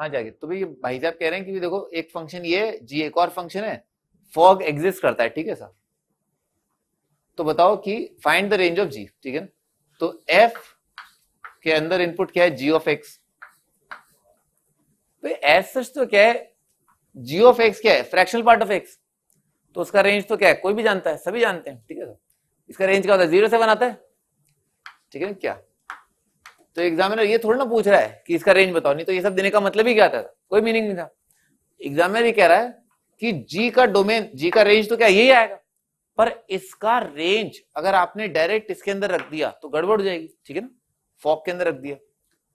हाँ जाएगी। तो भाई साहब कह रहे हैं कि देखो एक फंक्शन ये जी, एक और फंक्शन है फॉग एग्जिस्ट करता है, ठीक है सर। तो बताओ कि find the range of G, ठीक है ना। तो एफ के अंदर इनपुट क्या है, जी ऑफ एक्स। तो एज सच तो क्या है, जी ऑफ एक्स क्या है, फ्रैक्शनल पार्ट ऑफ एक्स। तो उसका रेंज तो क्या है, कोई भी जानता है, सभी जानते हैं, ठीक है सर। इसका रेंज क्या होता है, 0 से 1 आता है, ठीक है ना क्या। तो एग्जामिनर ये थोड़ा ना पूछ रहा है कि इसका रेंज बताओ, नहीं तो ये सब देने का मतलब ही क्या था, कोई मीनिंग नहीं था। एग्जामिनर ये कह रहा है कि जी का डोमेन, जी का रेंज तो क्या यही आएगा, पर इसका रेंज अगर आपने डायरेक्ट इसके अंदर रख दिया तो गड़बड़ हो जाएगी, ठीक है ना। फॉक के अंदर रख दिया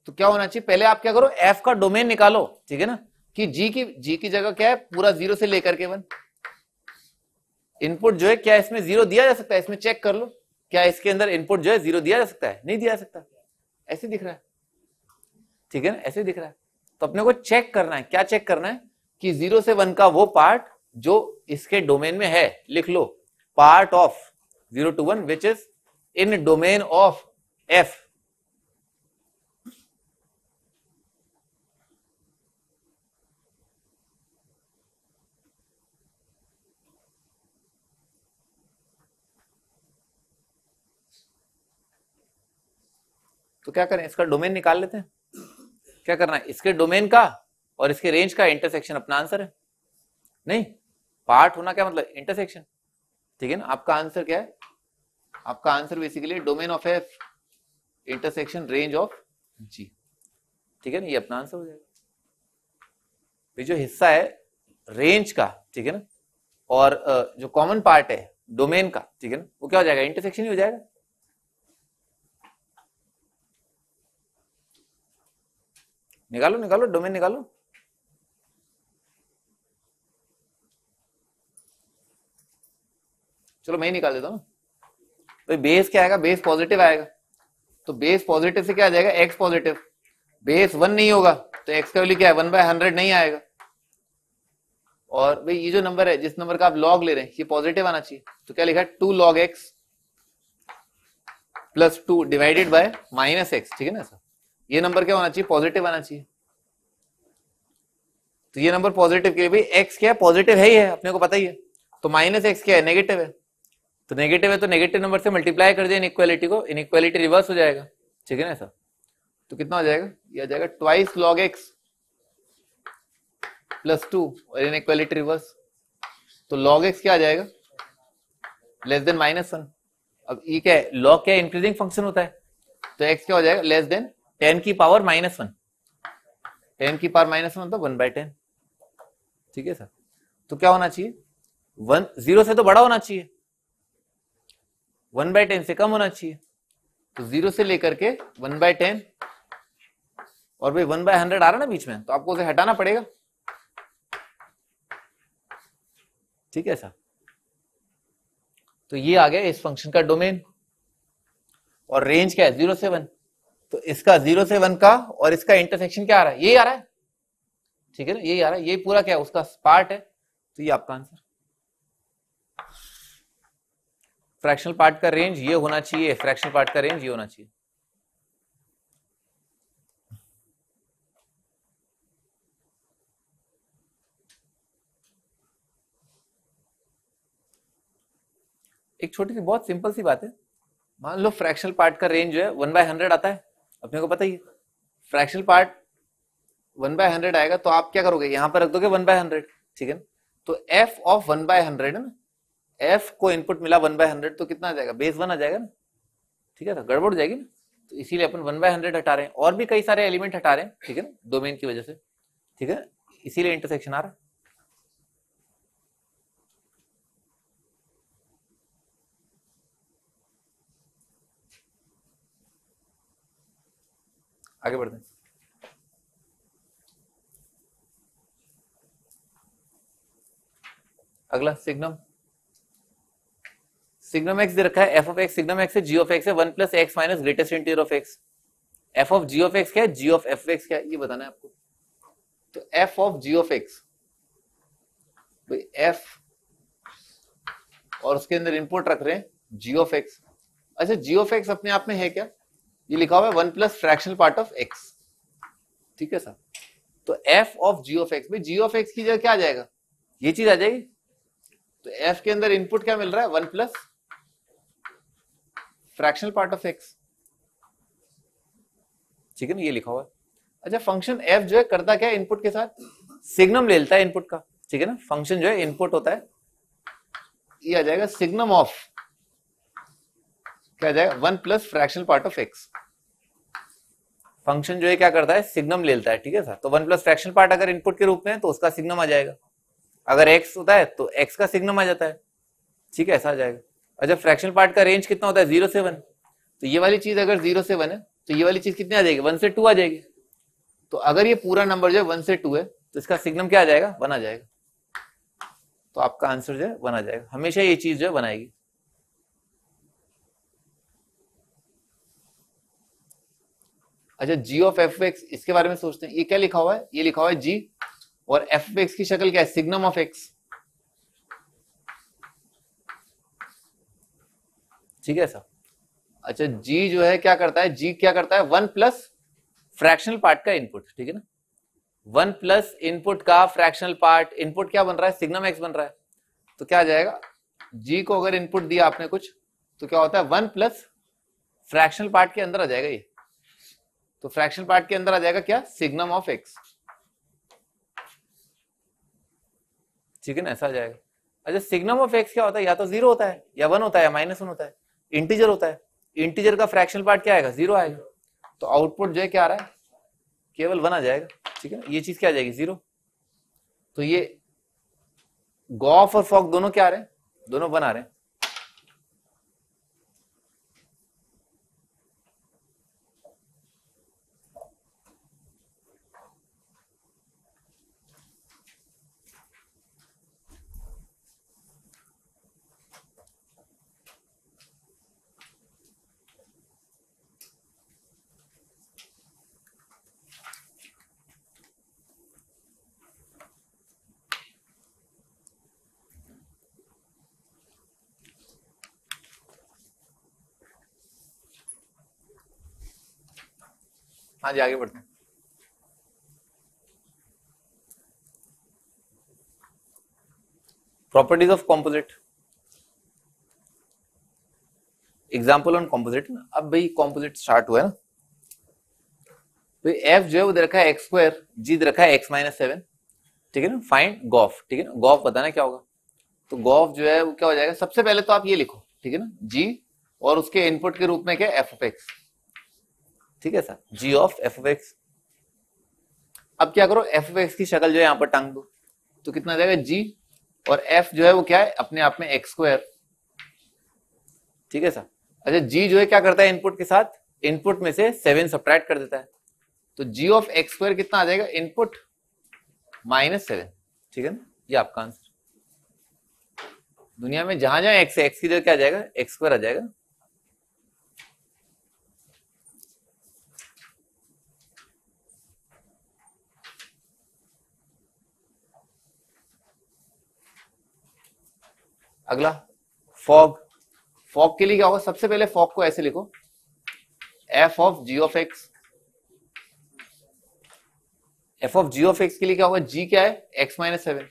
तो क्या होना चाहिए, पहले आप क्या करो, एफ का डोमेन निकालो, ठीक है ना, कि जी की जगह क्या है, पूरा 0 से लेकर के 1। इनपुट जो है क्या इसमें 0 दिया जा सकता है, इसमें चेक कर लो, क्या इसके अंदर इनपुट जो है 0 दिया जा सकता है, नहीं दिया जा सकता, ऐसे दिख रहा है, ठीक है ना, ऐसे दिख रहा है। तो अपने को चेक करना है, क्या चेक करना है कि 0 से 1 का वो पार्ट जो इसके डोमेन में है, लिख लो part of 0 to 1 which is in domain of F. तो क्या करें, इसका डोमेन निकाल लेते हैं। क्या करना है, इसके डोमेन का और इसके रेंज का इंटरसेक्शन अपना आंसर है। नहीं, पार्ट होना क्या मतलब, इंटरसेक्शन, ठीक है ना। आपका आंसर क्या है, आपका answer basically domain of F intersection range of G, ठीक है ना, ये अपना आंसर हो जाएगा। जो हिस्सा है रेंज का, ठीक है ना, और जो कॉमन पार्ट है डोमेन का, ठीक है ना, वो क्या हो जाएगा, इंटरसेक्शन ही हो जाएगा। निकालो निकालो डोमेन निकालो। चलो मैं ही निकाल देता हूं। तो बेस क्या आएगा, बेस पॉजिटिव आएगा, तो बेस पॉजिटिव से क्या आ जाएगा, एक्स पॉजिटिव। बेस 1 नहीं होगा तो एक्स का वैल्यू क्या है, 1/100 नहीं आएगा। और भाई ये जो नंबर है, जिस नंबर का आप लॉग ले रहे हैं, ये पॉजिटिव आना चाहिए। तो क्या लिखा है, 2 log x plus 2 divided by minus X, ठीक है ना सर। ये नंबर क्या होना चाहिए, पॉजिटिव आना चाहिए। तो ये नंबर पॉजिटिव के लिए भाई एक्स क्या है, पॉजिटिव है ही है, अपने को पता ही है। तो माइनस एक्स क्या है, नेगेटिव है। तो नेगेटिव है तो नेगेटिव नंबर से मल्टीप्लाई कर दिया इनइक्वालिटी को, इनइक्वालिटी रिवर्स हो जाएगा, ठीक है ना सर। तो कितना हो जाएगा, ये आ जाएगा ट्वाइस log x प्लस 2 और इनइक्वालिटी रिवर्स। तो log x क्या आ जाएगा, लेस देन -1। अब ये क्या है, log क्या है, इंक्रीजिंग फंक्शन होता है, तो x क्या हो जाएगा, लेस देन 10 की पावर -1। 10 की पावर -1 मतलब 1/10, ठीक है सर। तो क्या होना चाहिए, 0 से तो बड़ा होना चाहिए, 1/10 से कम होना चाहिए। तो 0 से लेकर के 1/10, और भाई 1/100 आ रहा ना बीच में, तो आपको उसे हटाना पड़ेगा, ठीक है सर। तो ये आ गया इस फंक्शन का डोमेन, और रेंज क्या है, 0 से 1। तो इसका 0 से 1 का और इसका इंटरसेक्शन क्या आ रहा है, यही आ रहा है, ठीक है ना, यही आ रहा है, यही पूरा क्या है उसका पार्ट है। तो ये आपका आंसर, फ्रैक्शनल पार्ट का रेंज ये होना चाहिए, फ्रैक्शनल पार्ट का रेंज ये होना चाहिए। एक छोटी सी बहुत सिंपल सी बात है, मान लो फ्रैक्शनल पार्ट का रेंज जो है 1/100 आता है, अपने को पता ही है। फ्रैक्शनल पार्ट 1/100 आएगा तो आप क्या करोगे, यहां पर रख दोगे 1/100, ठीक है ना। तो f ऑफ 1/100 है ना, f को इनपुट मिला 1/100, तो कितना आ जाएगा, बेस 1 आ जाएगा ना, ठीक है ना, गड़बड़ हो जाएगी ना। तो इसीलिए अपन 1/100 हटा रहे हैं, और भी कई सारे एलिमेंट हटा रहे हैं, ठीक है ना, डोमेन की वजह से, ठीक है, इसीलिए इंटरसेक्शन आ रहा है। आगे बढ़ते हैं। अगला सिग्नम, सिग्नम एक्स दे रखा है, f of x signum x है, जी ऑफ एक्स है 1 + x minus greatest integer of x. F of g of x क्या है, जी ऑफ एफ एक्स क्या है, ये बताना है आपको। तो f of g of x, f और उसके अंदर इनपुट रख रहे हैं जी ऑफ एक्स। अच्छा, जी ऑफ एक्स अपने आप में है क्या, ये लिखा हुआ है 1 + फ्रैक्शनल पार्ट ऑफ एक्स, ठीक है सर। तो f of g of x, भाई जी ऑफ एक्स की जगह क्या आ जाएगा, ये चीज आ जाएगी। तो एफ के अंदर इनपुट क्या मिल रहा है, 1 plus fractional part of x, ठीक है ना, ये लिखा हुआ है। अच्छा फंक्शन एफ जो है करता क्या है, इनपुट के साथ सिग्नम ले लेता है इनपुट का, ठीक है ना। फंक्शन जो है इनपुट होता है, ये आ जाएगा सिग्नम ऑफ, क्या आ जाएगा, 1 plus fractional part of x. Function जो है क्या करता है, सिग्नम ले लेता है, ठीक है सर। तो 1 प्लस फ्रैक्शनल पार्ट अगर इनपुट के रूप में है तो उसका सिग्नम आ जाएगा, अगर एक्स होता है तो एक्स का सिग्नम आ जाता है, ठीक है, ऐसा आ जाएगा। अच्छा फ्रैक्शनल पार्ट का रेंज कितना होता है, 0 से 1, तो ये वाली चीज अगर 0 से 1 है तो ये वाली चीज कितनी आ जाएगी, 1 से 2 आ जाएगी। तो अगर ये पूरा नंबर जो है 1 से 2 है तो इसका सिग्नम क्या आ जाएगा, 1 आ जाएगा। तो आपका आंसर जो है 1 आ जाएगा, हमेशा ये चीज जो है बनाएगी। अच्छा जी ऑफ एफ एक्स, इसके बारे में सोचते हैं, ये क्या लिखा हुआ है, ये लिखा हुआ है जी, और एफ एक्स की शक्ल क्या है, सिग्नम ऑफ एक्स, ठीक है सर। अच्छा जी जो है क्या करता है, जी क्या करता है, 1 प्लस फ्रैक्शनल पार्ट का इनपुट, ठीक है ना। 1 प्लस इनपुट का फ्रैक्शनल पार्ट, इनपुट क्या बन रहा है, सिग्नम एक्स बन रहा है। तो क्या आ जाएगा, जी को अगर इनपुट दिया आपने कुछ तो क्या होता है, 1 प्लस फ्रैक्शनल पार्ट के अंदर आ जाएगा ये, तो फ्रैक्शनल पार्ट के अंदर आ जाएगा क्या, सिग्नम ऑफ एक्स, ठीक है ना, ऐसा आ जाएगा। अच्छा सिग्नम ऑफ एक्स क्या होता है, या तो 0 होता है या 1 होता है या -1 होता है, इंटीजर होता है, इंटीजर का फ्रैक्शनल पार्ट क्या आएगा, 0 आएगा। तो आउटपुट जो है क्या आ रहा है, केवल 1 आ जाएगा, ठीक है ना, ये चीज क्या आ जाएगी, 0। तो ये गॉफ और फॉक दोनों क्या आ रहे हैं, दोनों 1 आ रहे हैं। हाँ जी आगे बढ़ते हैं। Properties of composite, example on composite ना। अब भाई कॉम्पोजिट स्टार्ट हुआ है ना, तो एफ जो है वो दे रखा है x², जी दे रखा है x-7, ठीक है ना। फाइंड गॉफ, ठीक है ना, गॉफ बताना क्या होगा। तो गॉफ जो है वो क्या हो जाएगा, सबसे पहले तो आप ये लिखो, ठीक है ना, जी और उसके इनपुट के रूप में क्या, एफ ऑफ एक्स, ठीक है sir, g of f of x. अब क्या करो, एफ ऑफ एक्स की शक्ल जो है यहां पर टांग दो, तो कितना आ जाएगा, जी और एफ जो है वो क्या है, अपने आप में x², ठीक है सर। अच्छा जी जो है क्या करता है, इनपुट के साथ इनपुट में से 7 सब्ट्रैक्ट कर देता है, तो जी ऑफ x² कितना आ जाएगा, इनपुट -7, ठीक है ना, ये आपका आंसर। दुनिया में जहां जहां x है, x की जगह क्या आ जाएगा, x² आ जाएगा। अगला फॉग, फॉग के लिए क्या होगा, सबसे पहले फॉग को ऐसे लिखो, f of g of x. F of g of x के लिए क्या होगा, जी क्या है, x-7,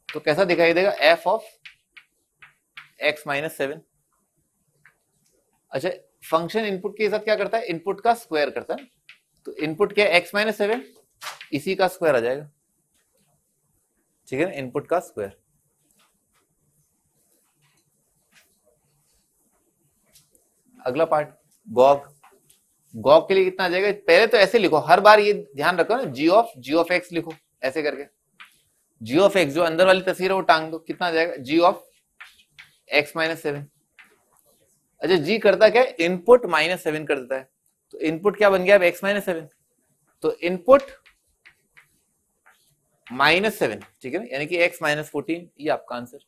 तो कैसा दिखाई देगा, एफ ऑफ x-7। अच्छा फंक्शन इनपुट के साथ क्या करता है, इनपुट का स्क्वायर करता है, तो इनपुट क्या है, x-7, इसी का स्क्वायर आ जाएगा, ठीक है ना, इनपुट का स्क्वायर। अगला पार्ट गॉग, गॉग के लिए कितना आ जाएगा, पहले तो ऐसे लिखो, हर बार ये ध्यान रखो ना, जी ऑफ एक्स लिखो ऐसे करके, जी ऑफ एक्स जो अंदर वाली तस्वीर है वो टांग दो, कितना आ जाएगा, जी ऑफ x-7। अच्छा जी करता क्या है, इनपुट -7 कर देता है, तो इनपुट क्या बन गया अब, x-7, तो इनपुट -7, ठीक है ना, यानी कि x-14, ये आपका आंसर।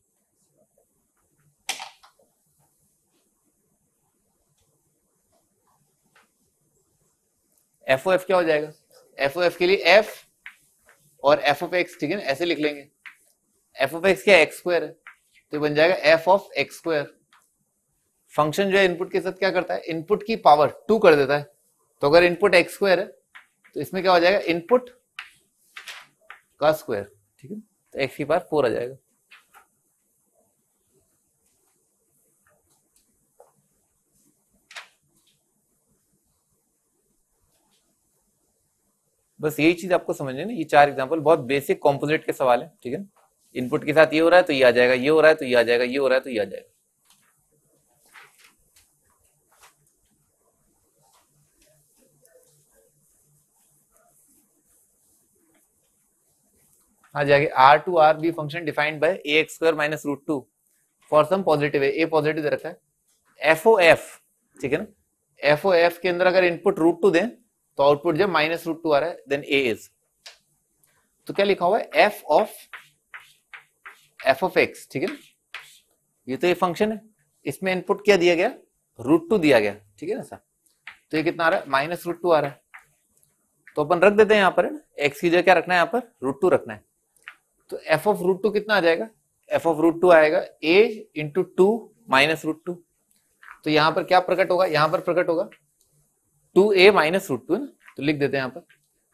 एफ ओ एफ क्या हो जाएगा, एफ ओ एफ के लिए एफ और एफ ऑफ एक्स, ठीक है ना, ऐसे लिख लेंगे, एफ ऑफ एक्स क्या है, x² है, तो बन जाएगा एफ ऑफ x²। फंक्शन जो है इनपुट के साथ क्या करता है, इनपुट की पावर 2 कर देता है, तो अगर इनपुट x² है तो इसमें क्या हो जाएगा, इनपुट का स्क्वायर, ठीक है, तो x की पावर 4 आ जाएगा। बस यही चीज आपको समझनी है ना, ये 4 एग्जांपल बहुत बेसिक कॉम्पोजिट के सवाल है, ठीक है। इनपुट के साथ ये हो रहा है तो ये आ जाएगा, ये हो रहा है तो ये आ जाएगा, ये हो रहा है तो ये आ जाएगा। हाँ जाएगा, R to R be function defined by a x square minus root two for some positive है, ए पॉजिटिव दे रखा है, एफ ओ एफ, ठीक है ना, एफ ओ एफ के अंदर अगर इनपुट रूट टू दें तो आउटपुट जब माइनस रूट टू आ रहा है देन ए इज, तो क्या लिखा हुआ है, एफ ऑफ एक्स, ठीक है ना, ये तो ये फंक्शन है, इसमें इनपुट क्या दिया गया, रूट टू दिया गया, ठीक है ना सर, तो ये कितना आ रहा है, माइनस रूट टू आ रहा है, तो अपन रख देते हैं यहाँ पर, है ना, एक्स की जगह क्या रखना है, यहाँ पर रूट टू रखना है, तो एफ ऑफ रूट टू कितना आ जाएगा, एफ ऑफ रूट टू आएगा A into two minus root two, तो यहां पर क्या प्रकट होगा, यहां पर प्रकट होगा 2a माइनस रूट टू, है ना, तो लिख देते हैं यहां पर,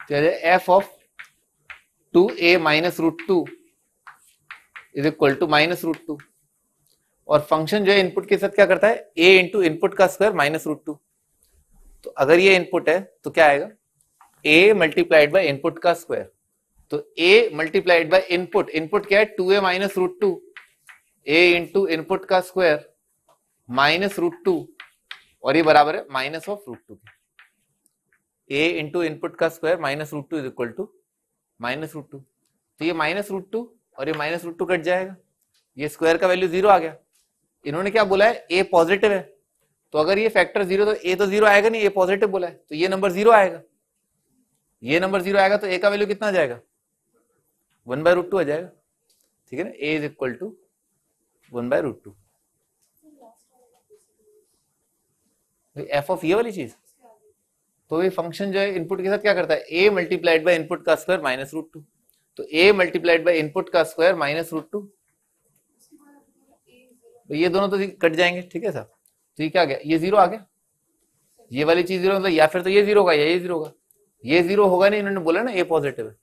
तो f of 2a minus root two is equal to minus root two, और फंक्शन जो है इनपुट के साथ क्या करता है, a इंटू इनपुट का स्क्वायर माइनस रूट टू, तो अगर ये इनपुट है तो क्या आएगा, a मल्टीप्लाइड बाय इनपुट का स्क्वायर, तो a multiplied by input, input क्या है 2a minus root two, a into input का स्क्वायर माइनस रूट टू, और ये बराबर है minus of root two, a into input का square minus root two is equal to minus root two, तो ये माइनस रूट टू और ये माइनस रूट टू कट जाएगा, ये स्क्वायर का वैल्यू 0 आ गया, इन्होंने क्या बोला है, a पॉजिटिव है, तो अगर ये फैक्टर 0 तो a तो 0 आएगा नहीं, a पॉजिटिव बोला है तो ये नंबर 0 आएगा, ये नंबर 0 आएगा तो a का वैल्यू कितना आ जाएगा, 1 बाय रूट टू आ जाएगा, ठीक है ना, a is equal to 1 by root two, f of ये वाली चीज, तो ये फंक्शन जो है इनपुट के साथ क्या करता है, a मल्टीप्लाइड बाय इनपुट का स्क्वायर माइनस रूट टू, तो a मल्टीप्लाइड बाय इनपुट का स्क्वायर माइनस रूट टू, तो ये दोनों तो कट जाएंगे, ठीक है सर, तो ये क्या आ गया, ये 0 आ गया, ये वाली चीज 0 मतलब या फिर तो ये 0 होगा या ये 0 होगा, ये 0 होगा नहीं, इन्होंने बोला ना a पॉजिटिव है,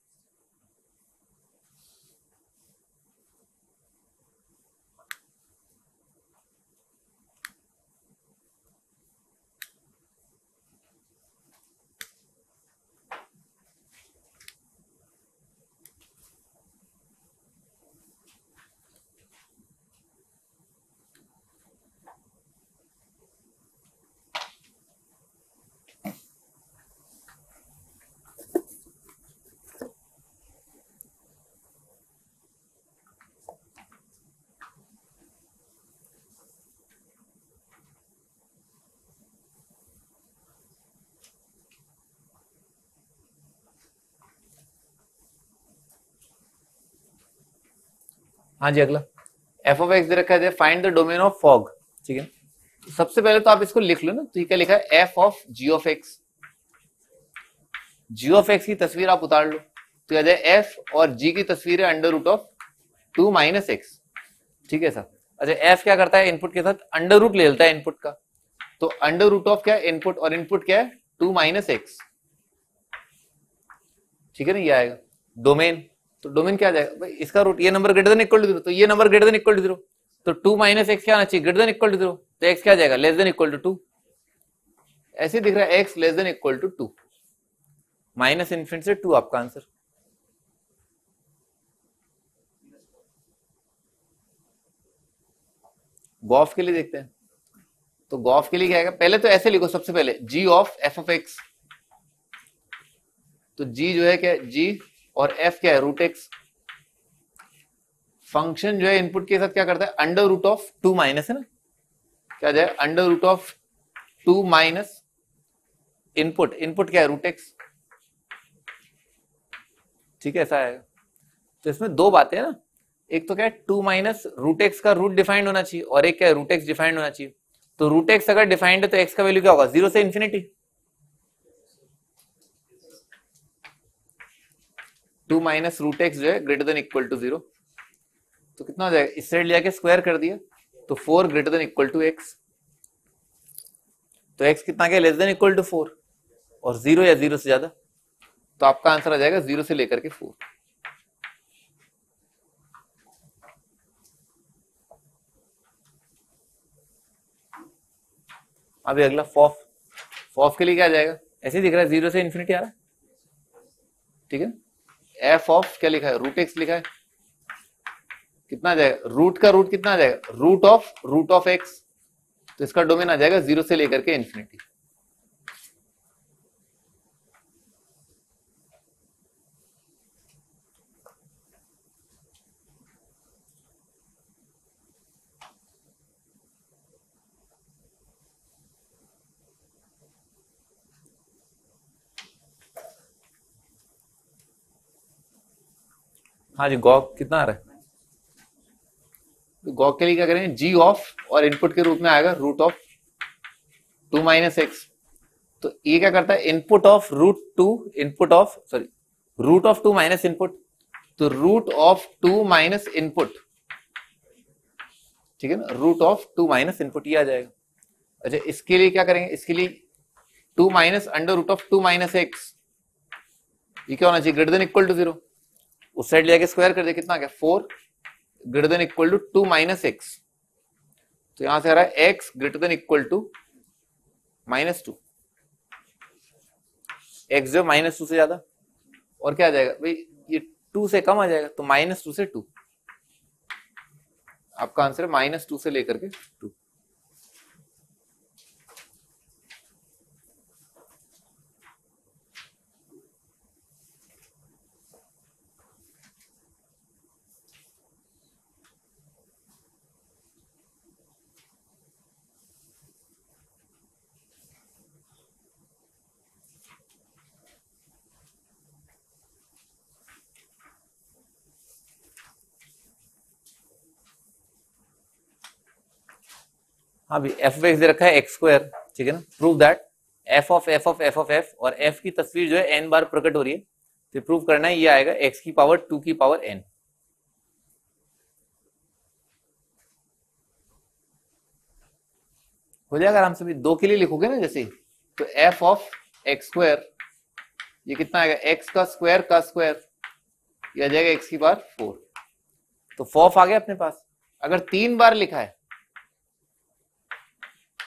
हाँ जी अगला, एफ ऑफ एक्स दे रखा है, find the domain of fog, ठीक है, तो सबसे पहले तो आप इसको लिख लो ना, तो ये क्या लिखा है, f of g of x, g of x की तस्वीर आप उतार लो, तो याद है एफ और जी की तस्वीर है under root of 2 minus X, ठीक है सर, अच्छा एफ क्या करता है, इनपुट के साथ अंडर रूट ले लेता है इनपुट का, तो अंडर रूट ऑफ क्या है इनपुट, और इनपुट क्या है 2 माइनस एक्स, ठीक है ना, ये आएगा डोमेन, तो डोमेन क्या आ जाएगा भाई, इसका रूट ये number greater than equal to 0, तो ये number greater than equal to 0, तो 2 माइनस एक्स क्या आना चाहिए, ग्रेटर देन इक्वल टू 0, तो एक्स क्या आ जाएगा, लेस देन इक्वल टू 2, ऐसे दिख रहा है x less than equal to 2, minus infinity से 2 आपका आंसर। गॉफ के लिए देखते हैं, तो गॉफ के लिए क्या आएगा, पहले तो ऐसे लिखो सबसे पहले जी ऑफ एफ ऑफ एक्स, तो जी जो है क्या है जी, और एफ क्या है रूट एक्स, फंक्शन जो है इनपुट के साथ क्या करता है अंडर रूट ऑफ 2 माइनस, है ना, क्या जाए under root of 2 minus input, input क्या है रूट एक्स, ठीक है ऐसा आएगा, तो इसमें दो बातें हैं ना, एक तो क्या है 2 माइनस रूट एक्स का रूट डिफाइंड होना चाहिए, और एक क्या है रूट एक्स डिफाइंड होना चाहिए, तो रूट एक्स अगर डिफाइंड है तो एक्स का वैल्यू क्या होगा 0 से इन्फिनिटी, 2 माइनस रूट एक्स जो है ग्रेटर देन इक्वल टू 0, तो कितना हो जाएगा, इस साइड लेके स्क्वायर कर दिया, तो 4 greater than equal to x, तो एक्स कितना क्या लेस देन इक्वल टू 4, और 0 या 0 से ज्यादा, तो आपका आंसर आ जाएगा 0 से लेकर के 4। अभी अगला फॉफ, फॉफ के लिए क्या आ जाएगा, ऐसे दिख रहा है 0 से इन्फिनिटी आ रहा है, ठीक है। एफ ऑफ क्या लिखा है, रूट एक्स लिखा है, कितना आ जाएगा, रूट का रूट कितना आ जाएगा, रूट ऑफ एक्स, तो इसका डोमेन आ जाएगा 0 से लेकर के इन्फिनिटी। हाँ जी, गॉक कितना आ रहा है, तो गॉक के लिए क्या करेंगे, जी ऑफ और इनपुट के रूप में आएगा रूट ऑफ 2 माइनस एक्स। तो ये क्या करता है, input of root of 2 minus input, तो रूट ऑफ 2 माइनस इनपुट, ठीक है ना, रूट ऑफ 2 माइनस इनपुट ये आ जाएगा। अच्छा, इसके लिए क्या करेंगे, इसके लिए 2 minus under root of 2 minus x, ये क्या होना चाहिए, ग्रेटर देन इक्वल टू 0, उस साइड लेके स्क्वायर कर दे, कितना आ गया 4 greater than equal to 2 minus x, तो यहां से आ रहा है x greater than equal to -2, x जो -2 से ज्यादा, और क्या आ जाएगा भाई, ये 2 से कम आ जाएगा, तो -2 से 2, आपका आंसर है -2 से लेकर के 2। हाँ भी एफ एक्स दे रखा है एक्स स्क्वायर, ठीक है ना, prove that F of f of f of F, और एफ की तस्वीर जो है एन बार प्रकट हो रही है, तो प्रूव करना है, ये आएगा एक्स की पावर 2 की पावर एन। हो जाएगा आराम से भी, 2 के लिए लिखोगे ना जैसे, तो एफ ऑफ एक्स स्क्वायर, ये कितना आएगा, एक्स का स्क्वायर, ये आ जाएगा एक्स की पावर 4, तो फॉफ आ गया अपने पास। अगर 3 बार लिखा है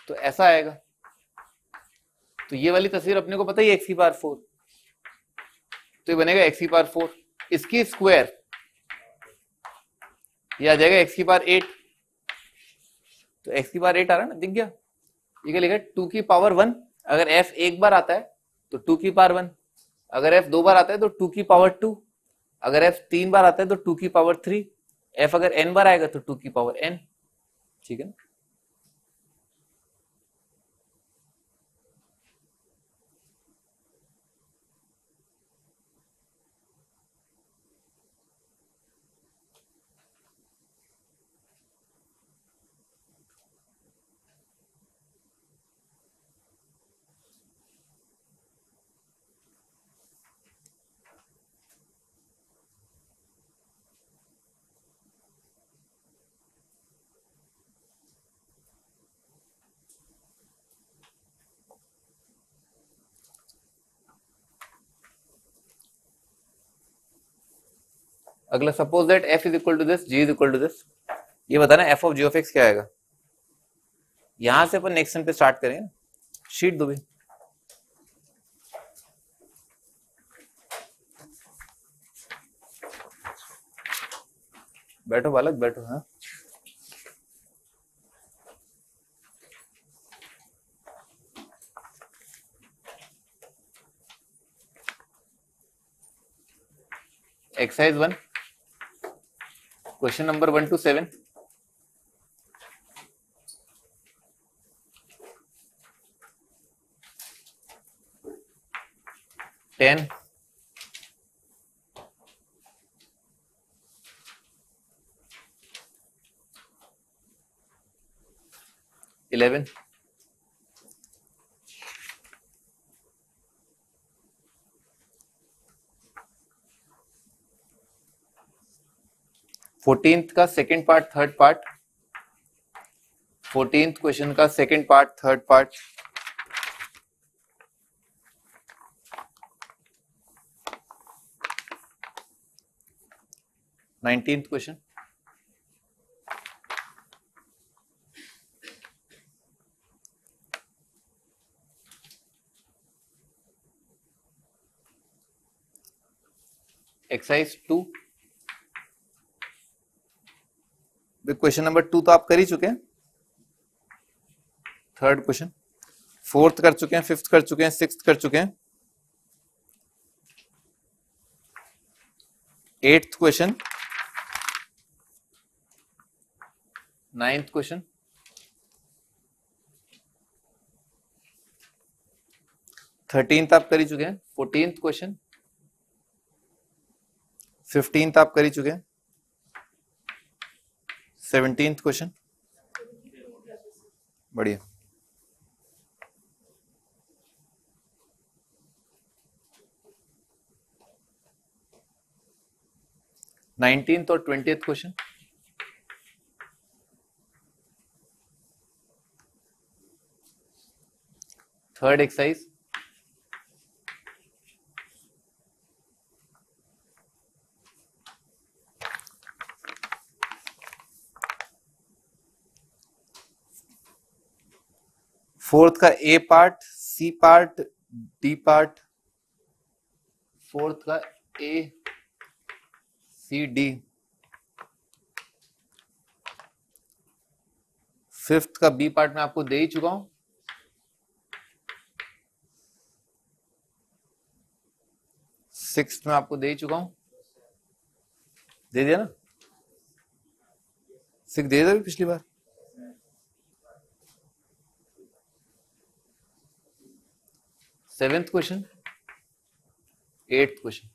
तो ऐसा आएगा, तो ये वाली तस्वीर अपने को पता ही एक्स की पावर 4, तो ये बनेगा एक्स की पावर 4, इसकी स्क्वायर ये आ जाएगा एक्स की पावर 8, तो एक्स की पावर 8 आ रहा है ना, दिख गया, ये क्या लिखा है 2 की पावर 1, अगर एफ एक बार आता है तो 2 की पावर 1, अगर एफ 2 बार आता है तो 2 की पावर 2, अगर एफ 3 बार आता है तो 2 की पावर 3, एफ अगर n बार आएगा तो 2 की पावर n, ठीक है ना। अगला, suppose that f is equal to this, g is equal to this, ये बताना f of g of x क्या आएगा। यहां से अपन नेक्स्ट पे स्टार्ट करेंगे, शीट दो भी, बैठो बालक बैठो, हाँ exercise 1, question number 1 to 7, ten, 11, 14th का second part third part, 14th question का second part third part, 19th question, exercise 2। Question number 2 तो आप कर ही चुके हैं। थर्ड क्वेश्चन, फोर्थ कर चुके हैं, फिफ्थ कर चुके हैं, सिक्स्थ कर चुके हैं। Eighth question, ninth question, 13th आप कर ही चुके हैं। 14th क्वेश्चन, 15th आप कर ही चुके हैं। 17th क्वेश्चन, बढ़िया। नाइनटीन्थ और 20th question, third exercise, fourth का A part, C part, D part, fourth का ए सी डी, फिफ्थ का बी पार्ट में आपको दे ही चुका हूं। सिक्स्थ में आपको दे ही चुका हूं, दे दिया ना, सिक्स दे दिया पिछली बार। Seventh question, eighth question,